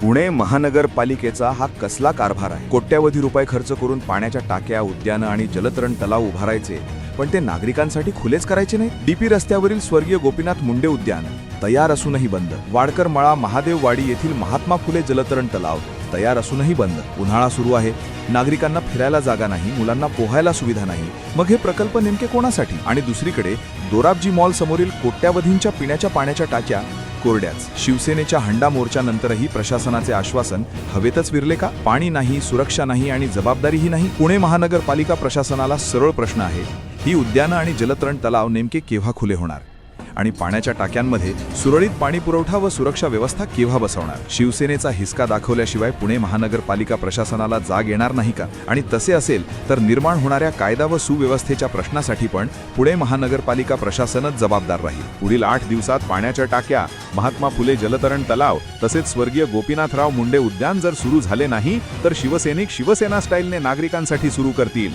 पुणे महानगरपालिकेचा हा कसला कारभार आहे? कोट्यवधी रुपये खर्च करून पाण्याच्या टाक्या, उद्यानं आणि जलतरण तलाव उभारायचे, पण ते नागरिकांसाठी खुलेच करायचे नाही. डीपी रस्त्यावरील स्वर्गीय गोपीनाथ मुंडे उद्यान तयार असूनही बंद. वाडकर मळा महादेववाडी येथील महात्मा फुले जलतरण तलाव तयार असूनही बंद. उन्हाळा सुरू आहे, नागरिकांना फिरायला जागा नाही, मुलांना पोहायला सुविधा नाही. मग हे प्रकल्प नेमके कोणासाठी? आणि दुसरीकडे दोराबजी मॉल समोरील कोट्यवधींच्या पिण्याच्या पाण्याच्या टाक्या कोरड्याच. शिवसेनेच्या हंडा मोर्चानंतरही प्रशासनाचे आश्वासन हवेतच विरले का? पाणी नाही, सुरक्षा नाही आणि जबाबदारीही नाही. पुणे महानगरपालिका प्रशासनाला सरळ प्रश्न आहे, ही उद्यानं आणि जलतरण तलाव नेमके केव्हा खुले होणार? आणि पाण्याच्या टाक्यांमध्ये सुरळीत पाणी पुरवठा व सुरक्षा व्यवस्था केव्हा बसवणार? शिवसेनेचा हिसका दाखवल्याशिवाय पुणे महानगरपालिका प्रशासनाला जाग येणार नाही का? आणि तसे असेल तर निर्माण होणाऱ्या कायदा व सुव्यवस्थेच्या प्रश्नासाठी पण पुणे महानगरपालिका प्रशासनच जबाबदार राहील. पुढील 8 दिवसात पाण्याच्या टाक्या, महात्मा फुले जलतरण तलाव तसेच स्वर्गीय गोपीनाथराव मुंडे उद्यान जर सुरू झाले नाही तर शिवसैनिक शिवसेना स्टाईलने नागरिकांसाठी सुरू करतील.